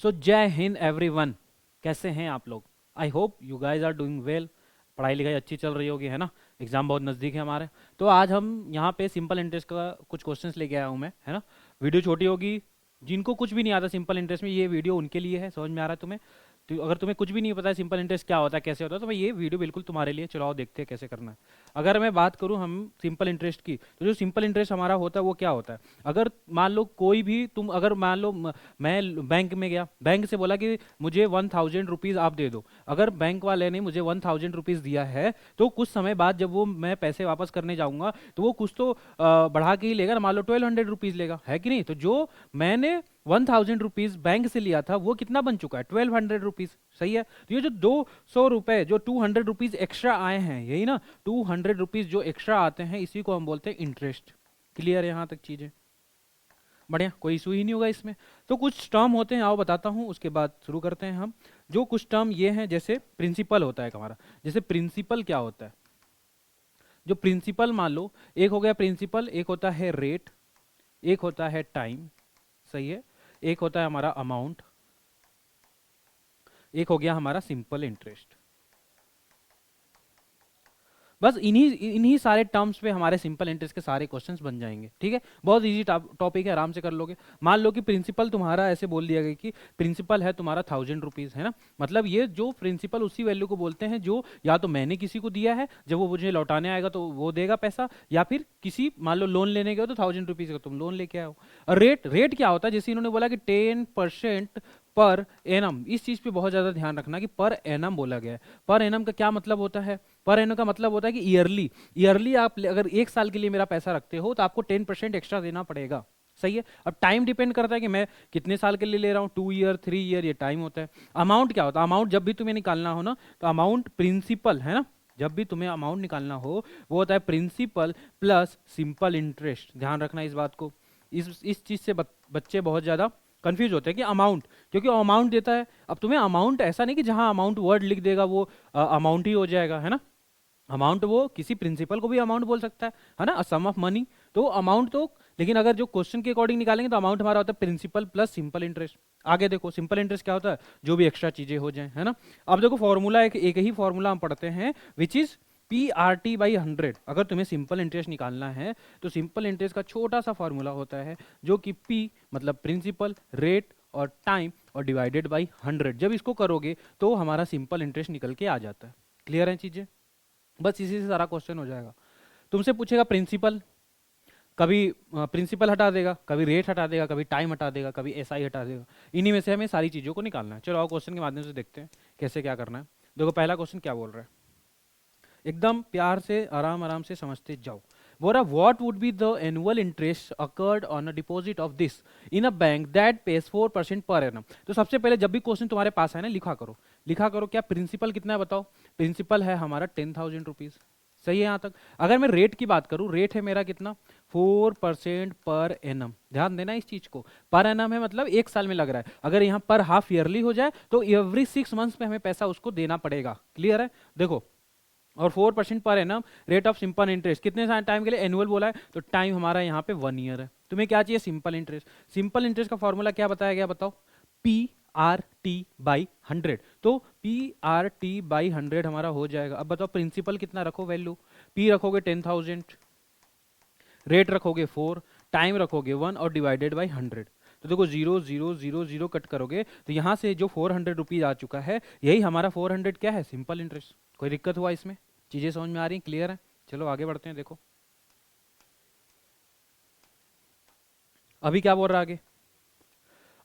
सो जय हिंद एवरीवन, कैसे हैं आप लोग? I hope you guys are doing well. पढ़ाई लिखाई अच्छी चल रही होगी, है ना? एग्जाम बहुत नज़दीक है हमारे। तो आज हम यहाँ पे सिंपल इंटरेस्ट का कुछ क्वेश्चंस लेके आया हूँ मैं, है ना? वीडियो छोटी होगी। जिनको कुछ भी नहीं आता सिंपल इंटरेस्ट में, ये वीडियो उनके लिए है। समझ में आ रहा है तुम्हें? तो अगर तुम्हें कुछ भी नहीं पता है सिंपल इंटरेस्ट क्या होता है, कैसे होता है, तो भाई ये वीडियो बिल्कुल तुम्हारे लिए। चलो आओ देखते हैं कैसे करना है। अगर मैं बात करूँ हम सिंपल इंटरेस्ट की, तो जो सिंपल इंटरेस्ट हमारा होता है वो क्या होता है? अगर मान लो कोई भी तुम, अगर मान लो मैं बैंक में गया, बैंक से बोला कि मुझे 1000 रुपीज़ आप दे दो। अगर बैंक वाले ने मुझे 1000 रुपीज़ दिया है, तो कुछ समय बाद जब वो मैं पैसे वापस करने जाऊंगा, तो वो कुछ तो बढ़ा के ही लेगा ना। मान लो 1200 रुपीज़ लेगा, है कि नहीं? तो जो मैंने 1000 रुपीज़ बैंक से लिया था, वो कितना बन चुका है? 1200 रुपीज़। सही है? तो ये जो 200 रुपए, जो 200 रुपीज़ एक्स्ट्रा आए हैं, यही ना, 200 रुपीज़ जो एक्स्ट्रा आते हैं, इसी को हम बोलते हैं इंटरेस्ट। क्लियर है यहाँ तक चीजें? बढ़िया, कोई इशू ही नहीं होगा इसमें। तो कुछ टर्म होते हैं, आओ बताता हूँ, उसके बाद शुरू करते हैं हम। जो कुछ टर्म ये हैं, जैसे प्रिंसिपल होता है हमारा। जैसे प्रिंसिपल क्या होता है? जो प्रिंसिपल, मान लो एक हो गया प्रिंसिपल, एक होता है रेट, एक होता है टाइम, सही है, एक होता है हमारा अमाउंट, एक हो गया हमारा सिंपल इंटरेस्ट। बस इन्हीं इन्हीं सारे टर्म्स पे हमारे सिंपल इंटरेस्ट के सारे क्वेश्चंस बन जाएंगे। ठीक है, बहुत इजी टॉपिक है, आराम से कर लोगे। मान लो कि प्रिंसिपल तुम्हारा ऐसे बोल दिया गया कि प्रिंसिपल है तुम्हारा 1000 रुपीज़, है ना? मतलब ये जो प्रिंसिपल, उसी वैल्यू को बोलते हैं जो या तो मैंने किसी को दिया है, जब वो मुझे लौटाने आएगा तो वो देगा पैसा, या फिर किसी, मान लो लोन लेने गए तो 1000 रुपीज़ का तुम लोन लेके आओ। और रेट, रेट क्या होता है? जैसे इन्होंने बोला कि 10% पर एनम, इस चीज पे बहुत ज्यादा ध्यान रखना कि पर एनम बोला गया है। पर एनम का क्या मतलब होता है? पर एनम का मतलब होता है कि ईयरली। ईयरली आप अगर 1 साल के लिए मेरा पैसा रखते हो, तो आपको 10% एक्स्ट्रा देना पड़ेगा। सही है? अब टाइम डिपेंड करता है कि मैं कितने साल के लिए ले रहा हूँ, 2 ईयर 3 ईयर, ये टाइम होता है। अमाउंट क्या होता है? अमाउंट जब भी तुम्हें निकालना हो ना, तो अमाउंट प्रिंसिपल, है ना, जब भी तुम्हें अमाउंट निकालना हो, वो होता है प्रिंसिपल प्लस सिंपल इंटरेस्ट। ध्यान रखना इस बात को। इस चीज से बच्चे बहुत ज्यादा कंफ्यूज होते हैं कि अमाउंट, क्योंकि अमाउंट देता है। अब तुम्हें अमाउंट ऐसा नहीं कि जहां अमाउंट वर्ड लिख देगा वो अमाउंट ही हो जाएगा, है ना? अमाउंट वो किसी प्रिंसिपल को भी अमाउंट बोल सकता है ना, सम ऑफ मनी। तो अमाउंट तो, लेकिन अगर जो क्वेश्चन के अकॉर्डिंग निकालेंगे तो अमाउंट हमारा होता है प्रिंसिपल प्लस सिंपल इंटरेस्ट। आगे देखो सिंपल इंटरेस्ट क्या होता है? जो भी एक्स्ट्रा चीजें हो जाए, है ना? अब देखो फॉर्मूला, एक ही फॉर्मूला हम पढ़ते हैं, विच इज PRT/100। अगर तुम्हें सिंपल इंटरेस्ट निकालना है, तो सिंपल इंटरेस्ट का छोटा सा फॉर्मूला होता है, जो कि P मतलब प्रिंसिपल, रेट और टाइम और डिवाइडेड बाई 100। जब इसको करोगे तो हमारा सिंपल इंटरेस्ट निकल के आ जाता है। क्लियर है चीजें? बस इसी से सारा क्वेश्चन हो जाएगा। तुमसे पूछेगा प्रिंसिपल, कभी प्रिंसिपल हटा देगा, कभी रेट हटा देगा, कभी टाइम हटा देगा, कभी एसआई हटा देगा। इन्हीं में से हमें सारी चीज़ों को निकालना है। चलो आओ क्वेश्चन के माध्यम से देखते हैं कैसे क्या करना है। देखो पहला क्वेश्चन क्या बोल रहा है, एकदम प्यार से आराम आराम से समझते जाओ। बोल रहा, what would be the annual interest occurred on a deposit of this in a bank that page 4% per annum. तो सबसे पहले जब भी क्वेश्चन तुम्हारे पास है ना, लिखा करो, लिखा करो क्या प्रिंसिपल कितना है बताओ। प्रिंसिपल है हमारा 10,000 रुपीज। सही है यहाँ तक? अगर मैं रेट की बात करूं, रेट है मेरा कितना? 4% पर एनम। ध्यान देना इस चीज को, पर एनम है मतलब 1 साल में लग रहा है। अगर यहाँ पर हाफ ईयरली हो जाए तो एवरी 6 मंथ्स में हमें पैसा उसको देना पड़ेगा। क्लियर है? देखो, और 4% per annum, rate of simple interest कितने टाइम के लिए? एनुअल बोला है, तो टाइम हमारा यहाँ पे 1 ईयर है। तुम्हें क्या चाहिए? Simple interest. सिंपल इंटरेस्ट का फॉर्मूला क्या बताया गया बताओ? PRT/100। तो PRT/100 हमारा हो जाएगा। अब बताओ प्रिंसिपल कितना रखो वैल्यू? P रखोगे 10,000, रेट रखोगे 4, टाइम रखोगे 1 और डिवाइडेड बाई 100। तो देखो 0 0 0 0 कट करोगे तो यहाँ से जो 400 रुपीज आ चुका है, यही हमारा 400 क्या है? Simple interest. कोई दिक्कत हुआ इसमें? चीजें समझ में आ रही हैं? क्लियर है? चलो आगे बढ़ते हैं। देखो अभी क्या बोल रहा है आगे,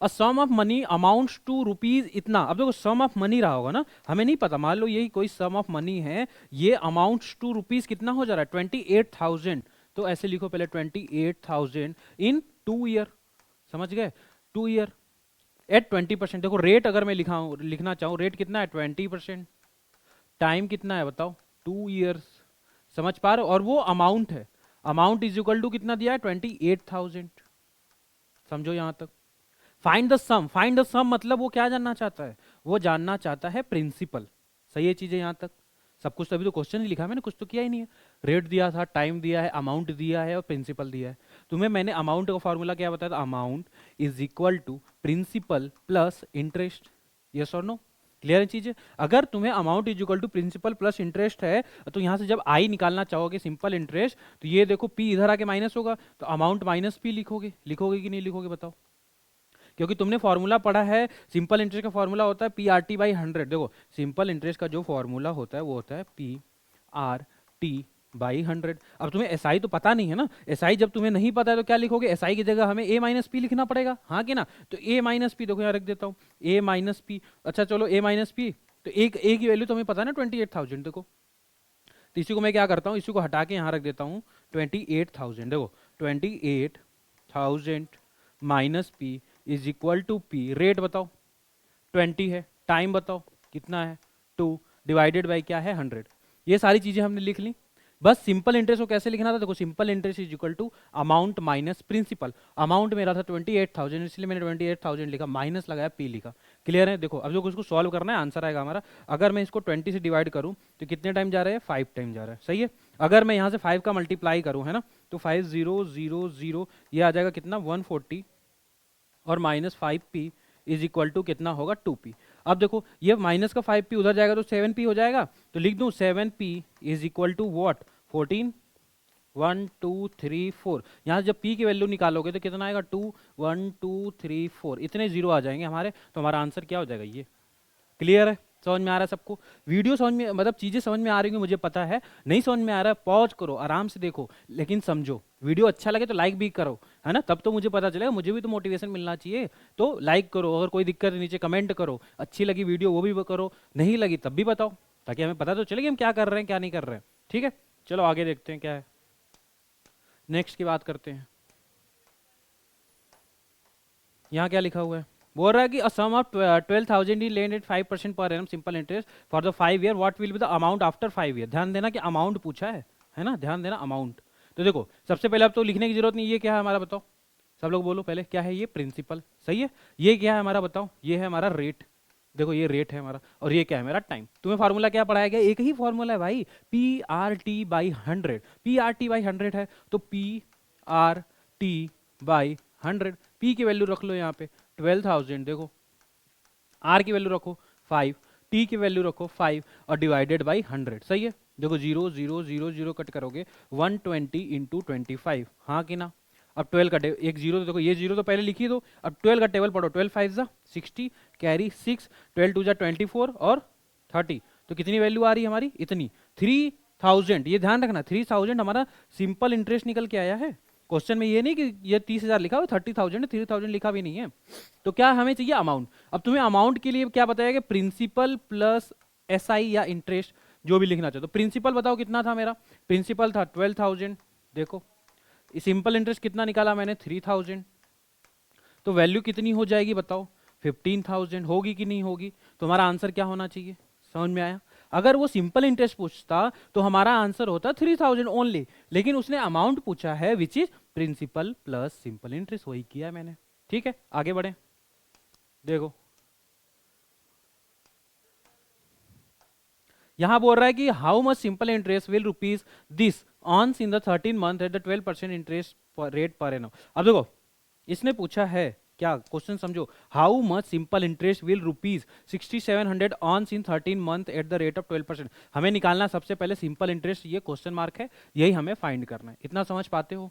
a sum of money amounts to rupees इतना। अब देखो सम ऑफ मनी रहा होगा ना, हमें नहीं पता, मान लो यही कोई सम ऑफ मनी है, ये अमाउंट्स टू रुपीज कितना हो जा रहा है? 28,000। तो ऐसे लिखो पहले 28,000 इन 2 ईयर। समझ गए? 2 ईयर एट 20%। देखो रेट अगर मैं लिखना चाहूँ, रेट कितना है? 20%। टाइम कितना है बताओ? 2 ईयर्स। समझ पा रहे हो? और वो अमाउंट है, अमाउंट इज इक्वल टू कितना दिया है? 28,000। समझो यहां तक? Find the sum, find the sum मतलब वो क्या जानना चाहता है? वो जानना चाहता है प्रिंसिपल। सही है चीजें यहां तक? सब कुछ, तभी तो क्वेश्चन ही लिखा है मैंने, कुछ तो किया ही नहीं है। रेट दिया था, टाइम दिया है, अमाउंट दिया है और प्रिंसिपल दिया है। तुम्हें मैंने अमाउंट का फॉर्मूला क्या बताया था, amount is equal to principal plus interest, yes और नो, क्लियर है चीजें। अगर तुम्हें amount is equal to principal plus interest है तो यहां से जब आई निकालना चाहोगे सिंपल इंटरेस्ट, तो ये देखो पी इधर आके माइनस होगा, तो अमाउंट माइनस पी लिखोगे, लिखोगे कि नहीं लिखोगे बताओ, क्योंकि तुमने फॉर्मूला पढ़ा है, सिंपल इंटरेस्ट का फॉर्मूला होता है पी आर टी बाई 100। देखो सिंपल इंटरेस्ट का जो फॉर्मूला होता है वो होता है पी आर टी बाई 100। अब तुम्हें एस आई तो पता नहीं है ना, एस आई जब तुम्हें नहीं पता है तो क्या लिखोगे, एस आई की जगह हमें ए माइनस पी लिखना पड़ेगा, हाँ कि ना। तो ए माइनस पी देखो यहाँ रख देता हूँ, ए माइनस पी, अच्छा चलो ए माइनस पी, तो एक ए की वैल्यू तो हमें पता है ना 28,000, देखो तो इसी को मैं क्या करता हूँ, इसी को हटा के यहाँ रख देता हूँ 28,000। देखो 28,000 minus P is equal to P, rate बताओ 20 है, टाइम बताओ कितना है 2, डिवाइडेड बाई क्या है 100। ये सारी चीजें हमने लिख ली। बस सिंपल इंटरेस्ट को कैसे लिखना था, देखो simple interest is equal to amount minus principal. Amount मेरा था 28,000, इसलिए मैंने 28,000 लिखा, माइनस लगाया पी लिखा, क्लियर है। देखो अब जो इसको सॉल्व करना है आंसर आएगा हमारा, अगर मैं इसको 20 से डिवाइड करूं तो कितने टाइम जा रहा है, 5 टाइम जा रहा है, सही है। अगर मैं यहाँ से 5 का मल्टीप्लाई करूं, है ना, तो 5000 ये आ जाएगा कितना 140, और minus 5p is equal to कितना होगा 2p। अब देखो ये माइनस का 5p उधर जाएगा तो 7p हो जाएगा, तो लिख दूं 7p is equal to what 14, 1 2 3 4। यहाँ जब p की वैल्यू निकालोगे तो कितना आएगा 2 1 2 3 4, इतने जीरो आ जाएंगे हमारे, तो हमारा आंसर क्या हो जाएगा ये, क्लियर है। समझ में आ रहा है सबको, वीडियो समझ में, मतलब चीजें समझ में आ रही होंगी मुझे पता है, नहीं समझ में आ रहा है पॉज करो आराम से देखो, लेकिन समझो। वीडियो अच्छा लगे तो लाइक भी करो, है ना, तब तो मुझे पता चलेगा, मुझे भी तो मोटिवेशन मिलना चाहिए। तो लाइक करो, अगर कोई दिक्कत है नीचे कमेंट करो, अच्छी लगी वीडियो वो भी करो, नहीं लगी तब भी बताओ, ताकि हमें पता तो चले कि हम क्या कर रहे हैं क्या नहीं कर रहे हैं, ठीक है। चलो आगे देखते हैं क्या है, नेक्स्ट की बात करते हैं। यहाँ क्या लिखा हुआ है, बोल रहा है कि सम ऑफ 12,000 ही lend at 5% per annum simple interest for the 5 year, what will be the amount after 5 year. ध्यान देना कि अमाउंट पूछा है ना, ध्यान देना अमाउंट। तो देखो सबसे पहले अब तो लिखने की जरूरत नहीं, ये क्या है हमारा बताओ, सब लोग बोलो पहले क्या है, ये प्रिंसिपल, सही है। ये क्या है हमारा बताओ, ये है हमारा रेट, देखो ये रेट है हमारा, और ये क्या है मेरा टाइम। तुम्हें फार्मूला क्या पढ़ाया गया, एक ही फार्मूला है भाई, P R T by 100, P R T by 100 है, तो P R T by 100, P की वैल्यू रख लो यहाँ पे 12,000, देखो आर की वैल्यू रखो 5, टी की वैल्यू रखो 5, और डिवाइडेड बाई 100, सही है। देखो 0 0 0 0 कट करोगे 120 इंटू 25, हाँ कि ना। अब 12 का एक जीरो तो देखो, ये जीरो तो पहले लिखी दो, अब 12 का टेबल पढ़ो, 12 5 जा 60, कैरी 6, 12 2 जा 24 और 30, तो कितनी वैल्यू आ रही है हमारी, इतनी 3,000। ये ध्यान रखना 3,000 हमारा सिंपल इंटरेस्ट निकल के आया है। क्वेश्चन में ये नहीं कि ये 30,000 लिखा हुआ, 30,000 3,000 लिखा भी नहीं है। तो क्या हमें चाहिए अमाउंट। अब तुम्हें अमाउंट के लिए क्या बताया कि प्रिंसिपल प्लस एसआई या इंटरेस्ट जो भी लिखना चाहो, तो प्रिंसिपल बताओ कितना था मेरा, प्रिंसिपल था 12,000, देखो सिंपल इंटरेस्ट कितना निकाला मैंने 3,000, तो वैल्यू कितनी हो जाएगी बताओ 15,000, होगी कि नहीं होगी। तो हमारा आंसर क्या होना चाहिए, समझ में आया। अगर वो सिंपल इंटरेस्ट पूछता तो हमारा आंसर होता 3,000 ओनली, लेकिन उसने अमाउंट पूछा है which is principal plus simple interest, वही किया मैंने, ठीक है। आगे बढ़े, देखो यहां बोल रहा है कि how much simple interest will rupees this on in the 13 month at the 12% interest rate per annum. अब देखो इसने पूछा है क्या, क्वेश्चन समझो, how much simple interest will rupees 6,700 on in 13 month at the rate of 12%। हमें निकालना सबसे पहले सिंपल इंटरेस्ट, ये क्वेश्चन मार्क है, यही हमें फाइंड करना है, इतना समझ पाते हो।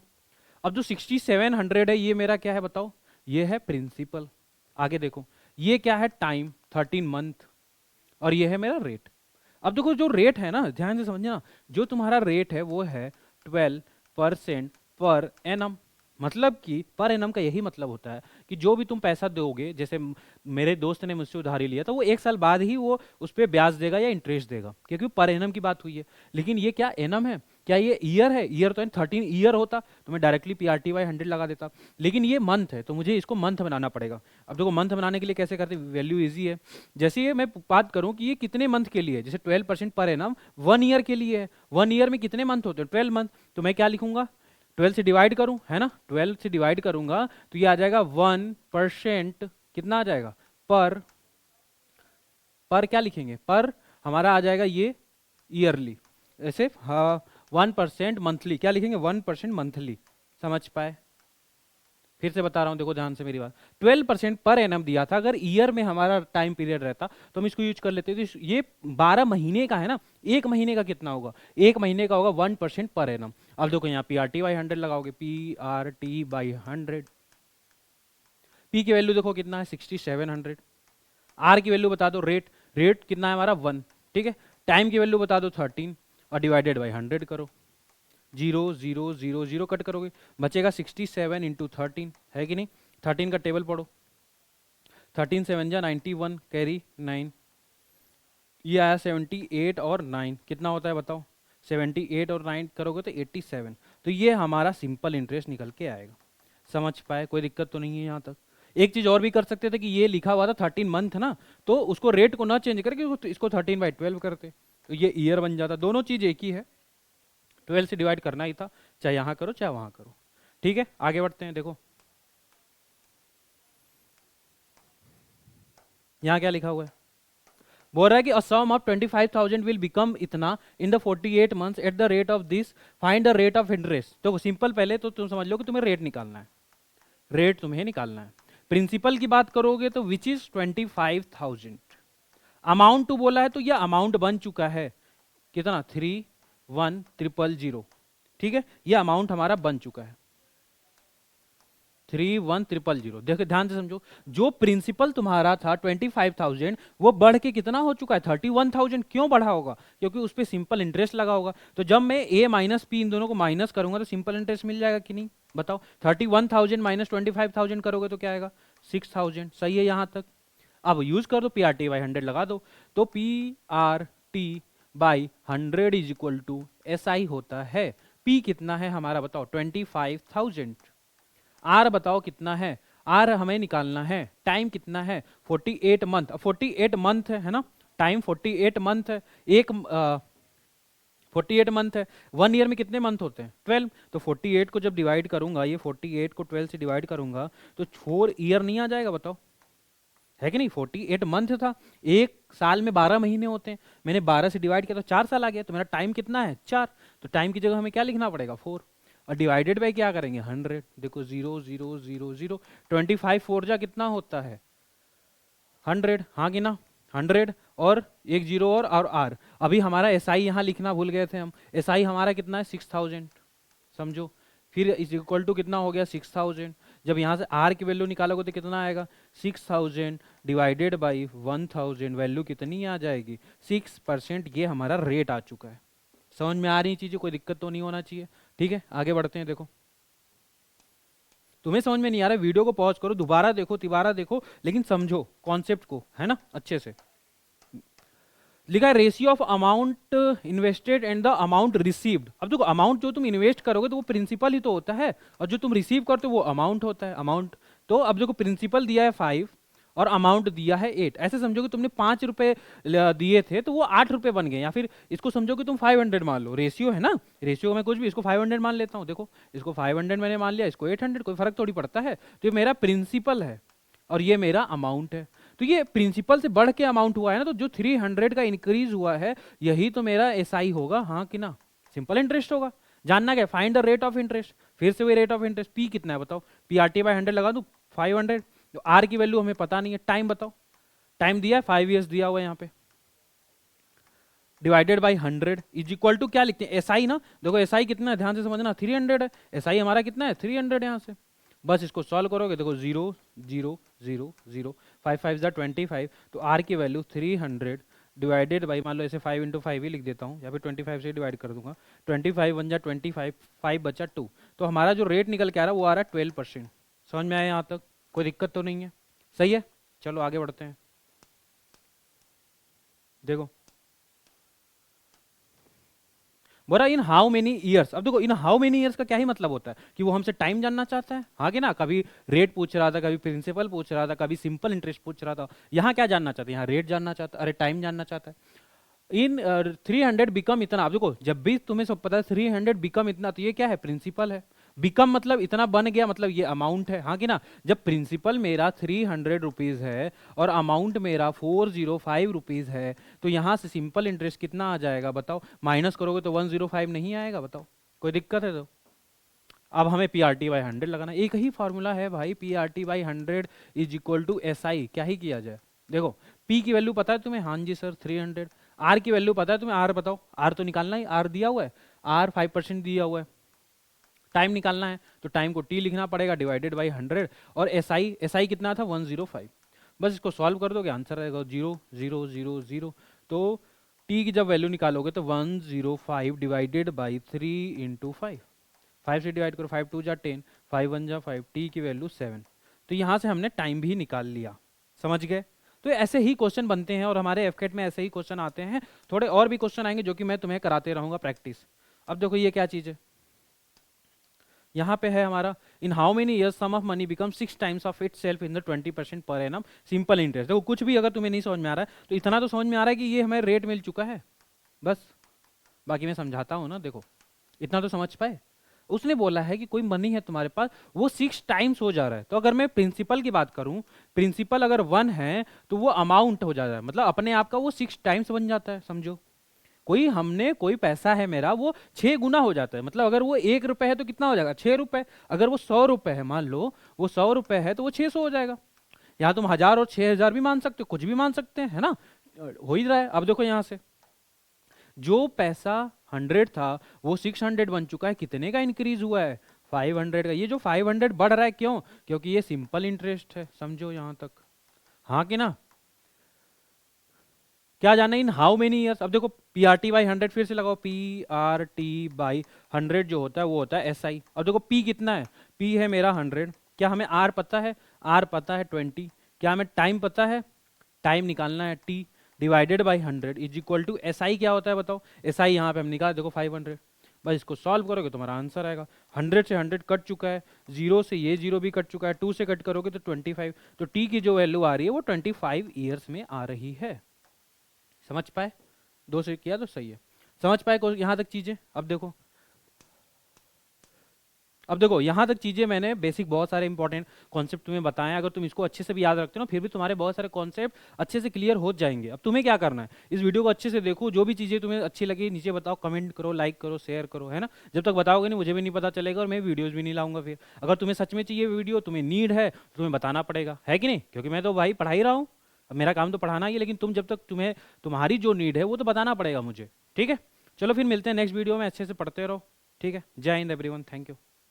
अब जो 6,700 है ये मेरा क्या है बताओ, ये है प्रिंसिपल। आगे देखो ये क्या है टाइम 13 मंथ, और ये है मेरा रेट। अब देखो जो रेट है ना, ध्यान से समझना, जो तुम्हारा रेट है वो है 12% पर एनम। मतलब कि पर एनम का यही मतलब होता है कि जो भी तुम पैसा दोगे, जैसे मेरे दोस्त ने मुझसे उधारी लिया तो वो 1 साल बाद ही वो उस पर ब्याज देगा या इंटरेस्ट देगा, क्योंकि पर एनम की बात हुई है। लेकिन ये क्या एनम है, क्या ये ईयर है, ईयर तो 13 ईयर होता तो मैं डायरेक्टली पीआरटी बाई 100 लगा देता, लेकिन ये मंथ है तो मुझे इसको मंथ बनाना पड़ेगा। अब देखो मंथ बनाने के लिए कैसे करते, वैल्यू इजी है। जैसे ये मैं बात करूं कि ये कितने मंथ के लिए, जैसे 12% पर एनम 1 ईयर के लिए है, 1 ईयर में कितने मंथ होते हैं 12 मंथ, तो मैं क्या लिखूंगा 12 से डिवाइड करूं, है ना, 12 से डिवाइड करूंगा तो ये आ जाएगा 1%, कितना आ जाएगा पर क्या लिखेंगे, पर हमारा आ जाएगा ये ईयरली, ऐसे हाँ 1% मंथली, क्या लिखेंगे 1% मंथली, समझ पाए। फिर से बता रहा हूँ, देखो ध्यान से मेरी बात। 12% पर एनम दिया था, अगर ईयर में हमारा टाइम पीरियड रहता तो हम इसको यूज कर लेते। तो ये 12 महीने का है ना, एक महीने का कितना होगा, एक महीने का होगा 1% पर एनम। अब देखो यहाँ PRT/100 लगाओगे, PRT/100, पी की वैल्यू देखो कितना है 6700, आर की वैल्यू बता दो, रेट रेट कितना है हमारा 1, ठीक है। टाइम की वैल्यू बता दो 13 और डिवाइडेड बाई 100 करो, 0 0 0 0 कट करोगे, बचेगा 67 इंटू 13, है कि नहीं। 13 का टेबल पढ़ो, 13 7 जा 91, कैरी 9, ये आया 78 और 9, कितना होता है बताओ, 78 और 9 करोगे तो 87। तो ये हमारा सिंपल इंटरेस्ट निकल के आएगा। समझ पाए, कोई दिक्कत तो नहीं है यहाँ तक। एक चीज और भी कर सकते थे कि ये लिखा हुआ था 13 मंथ ना, तो उसको रेट को ना चेंज करके इसको 13/12 करते, तो ये ईयर बन जाता। दोनों चीज एक ही है, 12 से डिवाइड करना ही था, चाहे यहाँ करो चाहे वहाँ करो। ठीक है, आगे बढ़ते हैं। देखो यहाँ क्या लिखा हुआ है, बोल रहा है कि अ सम ऑफ 25,000 विल बिकम इतना in the 48 months at the rate of this, find the rate of interest. तो सिंपल, पहले तो तुम समझ लो कि तुम्हें रेट निकालना है, रेट तुम्हें निकालना है। प्रिंसिपल की बात करोगे तो विच इज 25,000, अमाउंट टू बोला है तो यह अमाउंट बन चुका है कितना, 31,000, ठीक है, यह अमाउंट हमारा बन चुका है 31,000। देखो ध्यान से समझो, जो प्रिंसिपल तुम्हारा था 25,000 वो बढ़ के कितना हो चुका है 31,000। क्यों बढ़ा होगा, क्योंकि उस पर सिंपल इंटरेस्ट लगा होगा। तो जब मैं ए माइनस पी इन दोनों को माइनस करूंगा तो सिंपल इंटरेस्ट मिल जाएगा कि नहीं, बताओ। 31,000 माइनस 25,000 करोगे तो क्या आएगा 6,000, सही है यहाँ तक। अब यूज कर दो, PRT/100 लगा दो, तो PRT/100 is equal to SI होता है। P कितना है हमारा बताओ 25,000, आर बताओ कितना है, आर हमें निकालना है, टाइम कितना है 48 मंथ, 48 मंथ है ना, टाइम 48 मंथ है, 48 मंथ है, 1 ईयर में कितने मंथ होते हैं 12। तो 48 को जब डिवाइड करूंगा, ये 48 को 12 से डिवाइड करूंगा तो 4 ईयर नहीं आ जाएगा, बताओ है कि नहीं। 48 मंथ था, एक साल में 12 महीने होते हैं, मैंने 12 से डिवाइड किया तो 4 साल आ गया। तो मेरा टाइम कितना है 4, तो टाइम की जगह हमें क्या लिखना पड़ेगा 4, और डिवाइडेड बाई क्या करेंगे 100। देखो 0 0 0 0, 25 4 जा कितना होता है 100, हाँ कि ना 100, और एक जीरो और आर। अभी हमारा SI यहाँ लिखना भूल गए थे हम, SI हमारा कितना है 6,000, समझो। फिर इज इक्वल टू कितना हो गया 6,000, जब यहाँ से R की वैल्यू निकालोगे तो कितना आएगा 6,000 डिवाइडेड बाई 1,000, वैल्यू कितनी आ जाएगी 6%। ये हमारा रेट आ चुका है। समझ में आ रही चीजें, कोई दिक्कत तो नहीं होना चाहिए। ठीक है, आगे बढ़ते हैं। देखो तुम्हें समझ में नहीं आ रहा, वीडियो को पॉज करो, दोबारा देखो तिबारा देखो, लेकिन समझो कॉन्सेप्ट को, है ना, अच्छे से। लिखा है ratio of amount invested and the amount received. अब देखो अमाउंट जो तुम इन्वेस्ट करोगे तो वो प्रिंसिपल ही तो होता है, और जो तुम रिसीव करते हो वो अमाउंट होता है, अमाउंट। तो अब देखो प्रिंसिपल दिया है 5 और अमाउंट दिया है 8, ऐसे समझो कि तुमने 5 रुपए दिए थे तो वो 8 रुपए बन गए, या फिर इसको समझो कि तुम 500 मान लो, रेशियो है ना, रेशियो में कुछ भी, इसको 500 मान लेता हूँ। देखो इसको 500 मैंने मान लिया, इसको 800, कोई फर्क थोड़ी पड़ता है। तो ये मेरा प्रिंसिपल है और ये मेरा अमाउंट है। तो ये प्रिंसिपल से बढ़ के अमाउंट हुआ है ना, तो जो 300 का इंक्रीज हुआ है यही तो मेरा SI होगा, हाँ कि ना, सिंपल इंटरेस्ट होगा। जानना क्या, find the rate of interest, फिर से वही रेट ऑफ इंटरेस्ट। P कितना है बताओ, PRT/100 लगा दूं 500, तो R की वैल्यू हमें पता नहीं है, टाइम बताओ, टाइम दिया है 5 ईयर्स दिया हुआ है यहाँ पे, divided by 100 is equal to क्या लिखते हैं SI ना। देखो SI कितना है ध्यान से समझना, 300 है, SI हमारा कितना है 300 यहाँ से। बस इसको सॉल्व करोगे, देखो 0 0 0 0, 5 5 जा 25, तो R की वैल्यू 300 डिवाइडेड बाई, मान लो ऐसे 5 इंटू 5 ही लिख देता हूँ, या फिर 25 से डिवाइड कर दूंगा, 25 1 जा 25, 5 बचा 2, तो हमारा जो रेट निकल के आ रहा है वो आ रहा है 12%। समझ में आया यहाँ तक, कोई दिक्कत तो नहीं है, सही है। चलो आगे बढ़ते हैं। देखो बोला इन हाउ मेनी ईयर्स। अब देखो इन हाउ मेनी ईयर्स का क्या ही मतलब होता है कि वो हमसे टाइम जानना चाहता है, हाँ कि ना। कभी रेट पूछ रहा था, कभी प्रिंसिपल पूछ रहा था, कभी सिंपल इंटरेस्ट पूछ रहा था। यहाँ क्या जानना चाहता है, यहाँ रेट जानना चाहता है, अरे टाइम जानना चाहता है। इन 300 बिकम इतना। अब देखो जब भी तुम्हें सब पता है 300 बिकम इतना, तो ये क्या है प्रिंसिपल है। बिकम मतलब इतना बन गया, मतलब ये अमाउंट है, हाँ कि ना। जब प्रिंसिपल मेरा 300 रुपीज है और अमाउंट मेरा 405 रुपीज है, तो यहां से सिंपल इंटरेस्ट कितना आ जाएगा बताओ, माइनस करोगे तो 105 नहीं आएगा, बताओ कोई दिक्कत है तो। अब हमें पी आर टी बाई 100 लगाना, एक ही फॉर्मूला है भाई, P R T by 100 is equal to S I. क्या ही किया जाए, देखो पी की वैल्यू पता है तुम्हें, हाँ जी सर 300। आर की वैल्यू पता है तुम्हें, आर बताओ, आर तो निकालना ही, आर दिया हुआ है, आर 5% दिया हुआ है। टाइम निकालना है तो टाइम को टी लिखना पड़ेगा डिवाइडेड बाई 100, और एस आई कितना था 105। बस इसको सॉल्व कर दोगे आंसर आएगा 0 0 0 0। तो टी की जब वैल्यू निकालोगे तो 105 डिवाइडेड बाई 3 इंटू 5, 5 से डिवाइड करो, 5 2 जा 10, 5 1 जा 5, टी की वैल्यू 7। तो यहाँ से हमने टाइम भी निकाल लिया, समझ गए। तो ऐसे ही क्वेश्चन बनते हैं और हमारे एफकेट में ऐसे ही क्वेश्चन आते हैं। थोड़े और भी क्वेश्चन आएंगे जो कि मैं तुम्हें कराते रहूंगा प्रैक्टिस। अब देखो ये क्या चीज़ है, यहाँ पे है हमारा, in how many years sum of money become 6 times of itself in the 20% per annum simple interest. देखो कुछ भी अगर तुम्हें नहीं समझ में आ रहा है तो इतना तो समझ में आ रहा है कि ये हमें रेट मिल चुका है, बस बाकी मैं समझाता हूँ ना। देखो इतना तो समझ पाए, उसने बोला है कि कोई मनी है तुम्हारे पास, वो 6 टाइम्स हो जा रहा है। तो अगर मैं प्रिंसिपल की बात करूं, प्रिंसिपल अगर 1 है तो वो अमाउंट हो जा रहा है, मतलब अपने आप का वो 6 टाइम्स बन जाता है। समझो कोई पैसा है मेरा, वो 6 गुना हो जाता है। मतलब अगर वो 1 रुपए है तो कितना हो जाएगा 6 रुपए, अगर वो 100 रुपए है, मान लो वो 100 रुपए है तो वो 600 हो जाएगा। यहाँ तुम 1000 और 6000 भी मान सकते हो, कुछ भी मान सकते हैं, है ना, हो ही रहा है। अब देखो यहाँ से जो पैसा 100 था वो 600 बन चुका है, कितने का इंक्रीज हुआ है 500 का। ये जो 500 बढ़ रहा है क्यों, क्योंकि ये सिंपल इंटरेस्ट है। समझो यहाँ तक, हाँ कि ना। क्या जाना इन हाउ मेनी ईयर्स। अब देखो पी आर टी बाई 100 फिर से लगाओ, पी आर टी बाई 100 जो होता है वो होता है एस आई। अब देखो पी कितना है, पी है मेरा 100, क्या हमें आर पता है, आर पता है 20, क्या हमें टाइम पता है, टाइम निकालना है T divided by 100 is equal to S I. क्या होता है बताओ, एस आई यहाँ पे हम निकाल, देखो 500। बस इसको सॉल्व करोगे तुम्हारा आंसर आएगा। 100 से 100 कट चुका है, 0 से ये 0 भी कट चुका है, 2 से कट करोगे तो 25। तो टी की जो वैल्यू आ रही है वो 25 ईयर्स में आ रही है। समझ पाए, 2 से किया तो सही है। समझ पाए को यहाँ तक चीजें। अब देखो यहाँ तक चीजें मैंने बेसिक बहुत सारे इंपॉर्टेंट कॉन्सेप्ट तुम्हें बताए। अगर तुम इसको अच्छे से भी याद रखते हो ना, फिर भी तुम्हारे बहुत सारे कॉन्सेप्ट अच्छे से क्लियर हो जाएंगे। अब तुम्हें क्या करना है, इस वीडियो को अच्छे से देखो, जो भी चीजें तुम्हें अच्छी लगी नीचे बताओ, कमेंट करो, लाइक करो, शेयर करो, है ना। जब तक बताओगे नहीं मुझे भी नहीं पता चलेगा और मैं वीडियोज भी नहीं लाऊंगा। फिर अगर तुम्हें सच में चाहिए वीडियो, तुम्हें नीड है तो तुम्हें बताना पड़ेगा, है कि नहीं, क्योंकि मैं तो भाई पढ़ा ही रहा हूँ, अब मेरा काम तो पढ़ाना ही है। लेकिन तुम जब तक तुम्हें तुम्हारी जो नीड है वो तो बताना पड़ेगा मुझे, ठीक है। चलो फिर मिलते हैं नेक्स्ट वीडियो में, अच्छे से पढ़ते रहो, ठीक है। जय हिंद एवरीवन, थैंक यू।